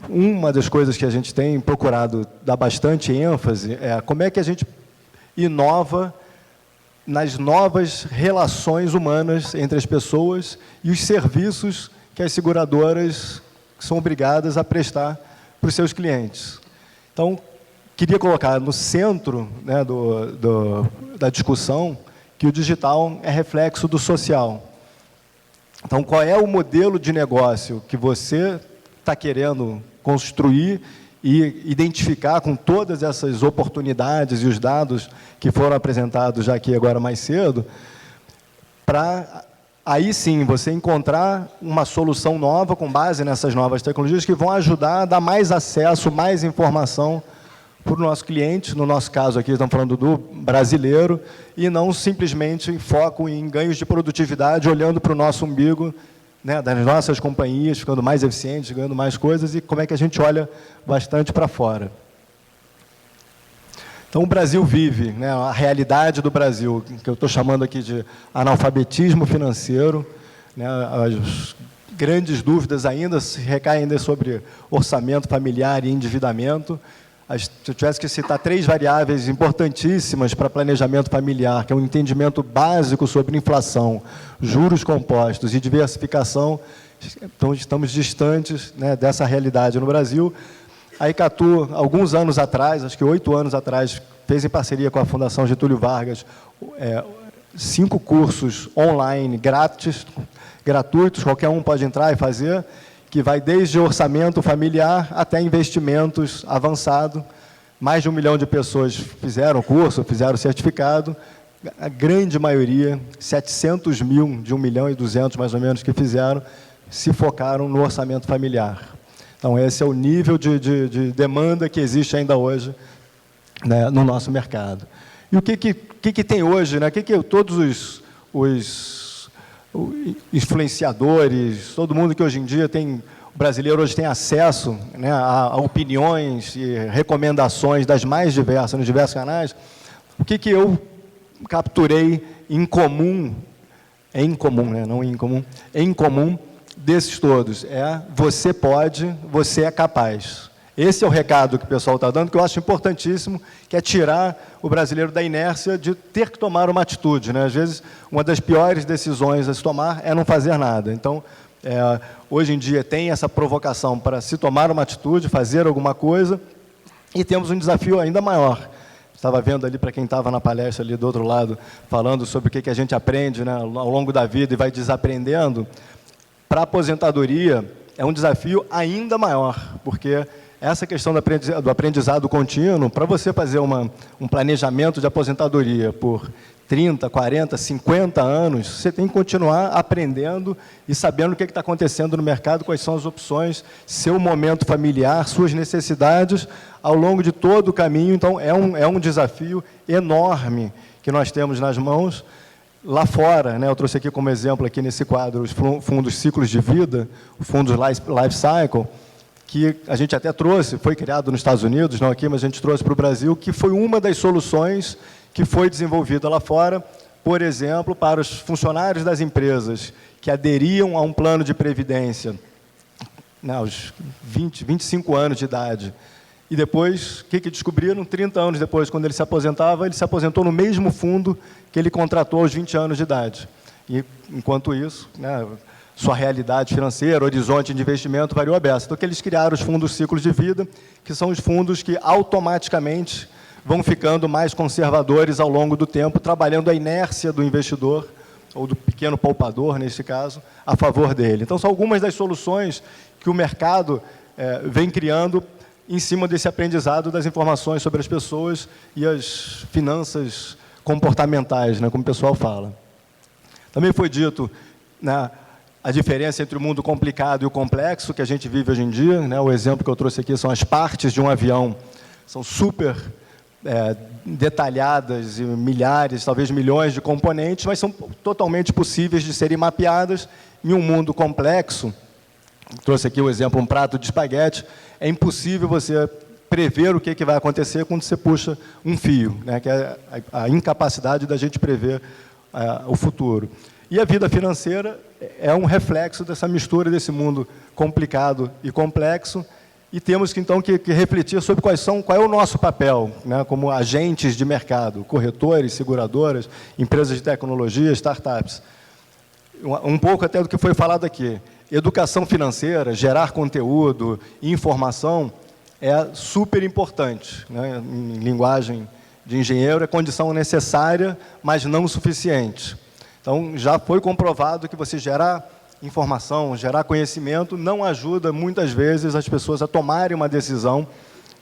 uma das coisas que a gente tem procurado dar bastante ênfase é como é que a gente inova nas novas relações humanas entre as pessoas e os serviços que as seguradoras são obrigadas a prestar para os seus clientes. Então, queria colocar no centro, né, da discussão que o digital é reflexo do social. Então, qual é o modelo de negócio que você está querendo construir e identificar com todas essas oportunidades e os dados que foram apresentados já aqui agora mais cedo, para aí sim você encontrar uma solução nova com base nessas novas tecnologias que vão ajudar a dar mais acesso, mais informação para o nosso cliente, no nosso caso aqui estamos falando do brasileiro, e não simplesmente foco em ganhos de produtividade, olhando para o nosso umbigo, né, das nossas companhias, ficando mais eficientes, ganhando mais coisas, e como é que a gente olha bastante para fora. Então, o Brasil vive, né, a realidade do Brasil, que eu estou chamando aqui de analfabetismo financeiro, né, as grandes dúvidas ainda se recaem sobre orçamento familiar e endividamento. Se eu tivesse que citar 3 variáveis importantíssimas para planejamento familiar, que é um entendimento básico sobre inflação, juros compostos e diversificação, então estamos distantes, né, dessa realidade no Brasil. A Icatu, alguns anos atrás, acho que 8 anos atrás, fez em parceria com a Fundação Getúlio Vargas 5 cursos online gratuitos, qualquer um pode entrar e fazer, que vai desde orçamento familiar até investimentos avançado. Mais de 1 milhão de pessoas fizeram o curso, fizeram o certificado. A grande maioria, 700 mil de 1 milhão e 200 mais ou menos que fizeram, se focaram no orçamento familiar. Então, esse é o nível de demanda que existe ainda hoje, né, no nosso mercado. E o que tem hoje, né? Todos os influenciadores, todo mundo que hoje em dia o brasileiro hoje tem acesso, né, a opiniões e recomendações das mais diversas, nos diversos canais. O que eu capturei em comum, né, não em comum, em comum desses todos, você pode, você é capaz. Esse é o recado que o pessoal está dando, que eu acho importantíssimo, que é tirar o brasileiro da inércia de ter que tomar uma atitude, né? Às vezes, uma das piores decisões a se tomar é não fazer nada. Então, hoje em dia, tem essa provocação para se tomar uma atitude, fazer alguma coisa, e temos um desafio ainda maior. Estava vendo ali, para quem estava na palestra ali do outro lado, falando sobre o que a gente aprende, né, ao longo da vida e vai desaprendendo. Para a aposentadoria, é um desafio ainda maior, porque essa questão do aprendizado contínuo, para você fazer um planejamento de aposentadoria por 30, 40, 50 anos, você tem que continuar aprendendo e sabendo o que está acontecendo no mercado, quais são as opções, seu momento familiar, suas necessidades, ao longo de todo o caminho. Então, é um desafio enorme que nós temos nas mãos. Lá fora, né, eu trouxe aqui como exemplo, aqui nesse quadro, os fundos ciclos de vida, o fundo Life Cycle, que a gente até trouxe, foi criado nos Estados Unidos, não aqui, mas a gente trouxe para o Brasil, que foi uma das soluções que foi desenvolvida lá fora, por exemplo, para os funcionários das empresas que aderiam a um plano de previdência, né, aos 20, 25 anos de idade. E depois, o que descobriram? 30 anos depois, quando ele se aposentava, ele se aposentou no mesmo fundo que ele contratou aos 20 anos de idade. E, enquanto isso, né, sua realidade financeira, horizonte de investimento variou a beça. Então, que eles criaram os fundos ciclos de vida, que são os fundos que automaticamente vão ficando mais conservadores ao longo do tempo, trabalhando a inércia do investidor, ou do pequeno poupador, nesse caso, a favor dele. Então, são algumas das soluções que o mercado vem criando em cima desse aprendizado das informações sobre as pessoas e as finanças comportamentais, né, como o pessoal fala. Também foi dito, né, a diferença entre o mundo complicado e o complexo que a gente vive hoje em dia, né, o exemplo que eu trouxe aqui são as partes de um avião, são super detalhadas, e milhares, talvez milhões de componentes, mas são totalmente possíveis de serem mapeadas em um mundo complexo. Trouxe aqui o exemplo, um prato de espaguete, é impossível você prever o que vai acontecer quando você puxa um fio, né, que é a incapacidade da gente prever o futuro. E a vida financeira é um reflexo dessa mistura desse mundo complicado e complexo, e temos então que refletir sobre qual é o nosso papel, né, como agentes de mercado, corretores, seguradoras, empresas de tecnologia, startups. Um pouco até do que foi falado aqui. Educação financeira, gerar conteúdo e informação é super importante, né, em linguagem de engenheiro, é condição necessária, mas não suficiente. Então, já foi comprovado que você gerar informação, gerar conhecimento, não ajuda, muitas vezes, as pessoas a tomarem uma decisão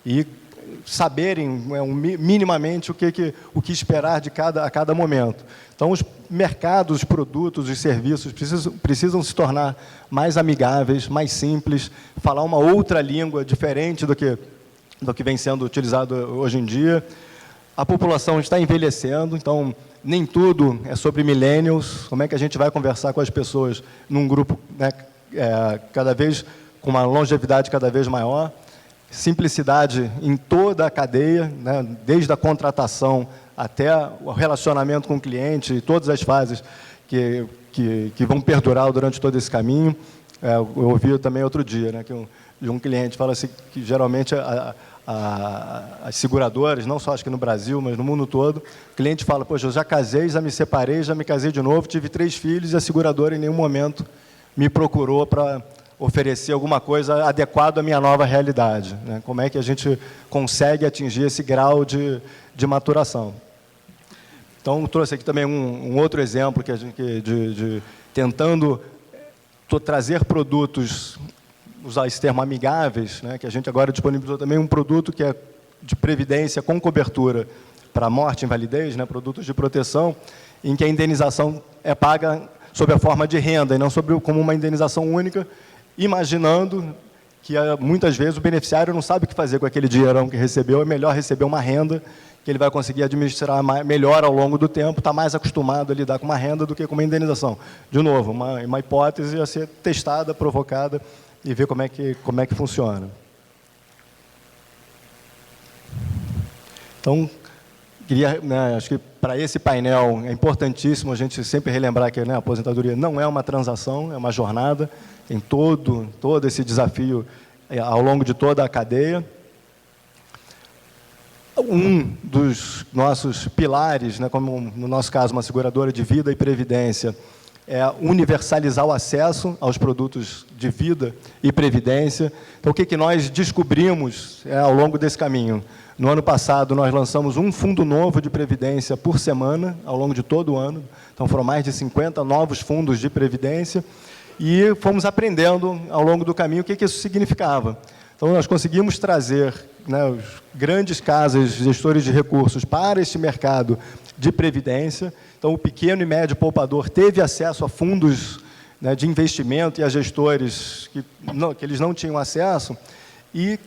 e saberem minimamente o que esperar a cada momento. Então, os mercados, os produtos, os serviços precisam se tornar mais amigáveis, mais simples, falar uma outra língua diferente do que vem sendo utilizado hoje em dia. A população está envelhecendo, então nem tudo é sobre millennials. Como é que a gente vai conversar com as pessoas num grupo, né, cada vez com uma longevidade cada vez maior? Simplicidade em toda a cadeia, né, desde a contratação até o relacionamento com o cliente, todas as fases que vão perdurar durante todo esse caminho. Eu ouvi também outro dia, né, de um cliente fala assim, que geralmente as seguradoras, não só acho que no Brasil, mas no mundo todo, o cliente fala, poxa, eu já casei, já me separei, já me casei de novo, tive 3 filhos e a seguradora em nenhum momento me procurou para oferecer alguma coisa adequada à minha nova realidade, né? Como é que a gente consegue atingir esse grau de maturação? Então, trouxe aqui também um outro exemplo de tentando trazer produtos, usar esse termo amigáveis, né, que a gente agora disponibilizou também um produto que é de previdência com cobertura para morte e invalidez, né, produtos de proteção, em que a indenização é paga sob a forma de renda e não como uma indenização única, imaginando que muitas vezes o beneficiário não sabe o que fazer com aquele dinheirão que recebeu, é melhor receber uma renda que ele vai conseguir administrar melhor ao longo do tempo, está mais acostumado a lidar com uma renda do que com uma indenização. De novo, uma hipótese a ser testada, provocada, e ver como é que funciona. Então, acho que para esse painel é importantíssimo a gente sempre relembrar que, né, a aposentadoria não é uma transação, é uma jornada, tem todo esse desafio ao longo de toda a cadeia. Um dos nossos pilares, né, como no nosso caso uma seguradora de vida e previdência, é universalizar o acesso aos produtos de vida e previdência. Então, o que nós descobrimos ao longo desse caminho? No ano passado, nós lançamos um fundo novo de previdência por semana, ao longo de todo o ano. Então, foram mais de 50 novos fundos de previdência, e fomos aprendendo ao longo do caminho o que isso significava. Então, nós conseguimos trazer, né, os grandes casas, gestores de recursos, para este mercado de previdência. Então, o pequeno e médio poupador teve acesso a fundos, né, de investimento e a gestores que eles não tinham acesso. E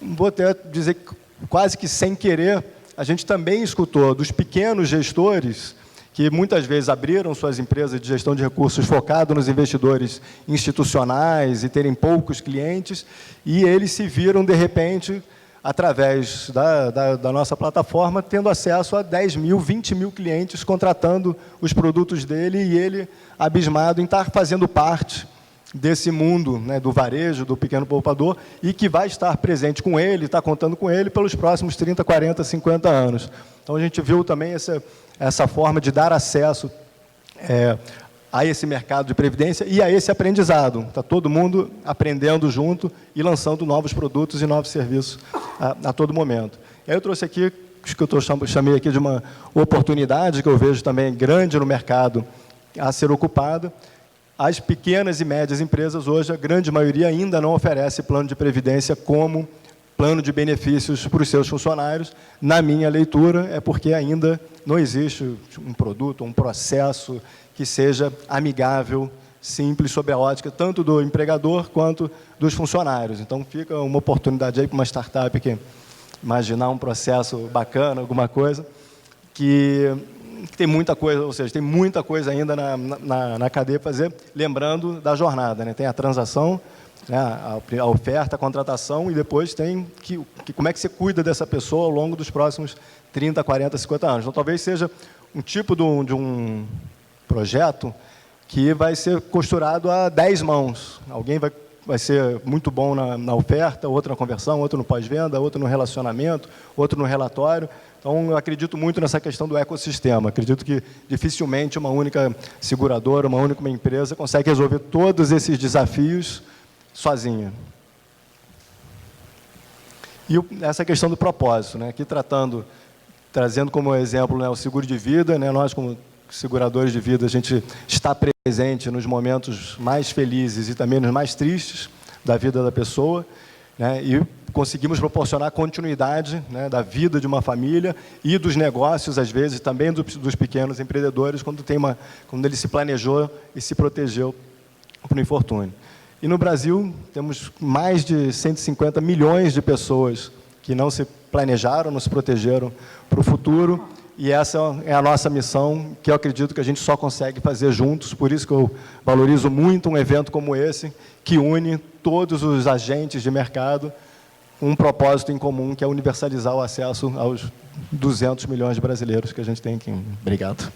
vou até dizer que, quase que sem querer, a gente também escutou dos pequenos gestores que muitas vezes abriram suas empresas de gestão de recursos focado nos investidores institucionais e terem poucos clientes, e eles se viram, de repente, através da nossa plataforma, tendo acesso a 10 mil, 20 mil clientes contratando os produtos dele, e ele abismado em estar fazendo parte desse mundo, né, do varejo, do pequeno poupador, e que vai estar presente com ele, está contando com ele pelos próximos 30, 40, 50 anos. Então, a gente viu também essa forma de dar acesso a esse mercado de previdência e a esse aprendizado. Está todo mundo aprendendo junto e lançando novos produtos e novos serviços a todo momento. E aí eu trouxe aqui, que eu chamei aqui de uma oportunidade que eu vejo também grande no mercado a ser ocupada. As pequenas e médias empresas, hoje, a grande maioria ainda não oferece plano de previdência como plano de benefícios para os seus funcionários. Na minha leitura, é porque ainda não existe um produto, um processo que seja amigável, simples, sob a ótica tanto do empregador quanto dos funcionários. Então, fica uma oportunidade aí para uma startup que imaginar um processo bacana, alguma coisa, que tem muita coisa, ou seja, tem muita coisa ainda na cadeia para fazer, lembrando da jornada, né? Tem a transação, né, a oferta, a contratação, e depois tem como é que você cuida dessa pessoa ao longo dos próximos 30, 40, 50 anos. Então, talvez seja um tipo de um projeto que vai ser costurado a 10 mãos. Alguém vai vai ser muito bom na oferta, outro na conversão, outro no pós-venda, outro no relacionamento, outro no relatório. Então, eu acredito muito nessa questão do ecossistema. Acredito que dificilmente uma única seguradora, uma única empresa consegue resolver todos esses desafios sozinha. E essa questão do propósito, né? Aqui trazendo como exemplo, né, o seguro de vida, né? Nós, como seguradores de vida, a gente está presente nos momentos mais felizes e também nos mais tristes da vida da pessoa, né? E conseguimos proporcionar continuidade, né, da vida de uma família e dos negócios, às vezes, também dos pequenos empreendedores, quando ele se planejou e se protegeu para o infortúnio. E no Brasil, temos mais de 150 milhões de pessoas que não se planejaram, não se protegeram para o futuro, e essa é a nossa missão, que eu acredito que a gente só consegue fazer juntos. Por isso que eu valorizo muito um evento como esse, que une todos os agentes de mercado com um propósito em comum, que é universalizar o acesso aos 200 milhões de brasileiros que a gente tem aqui. Obrigado.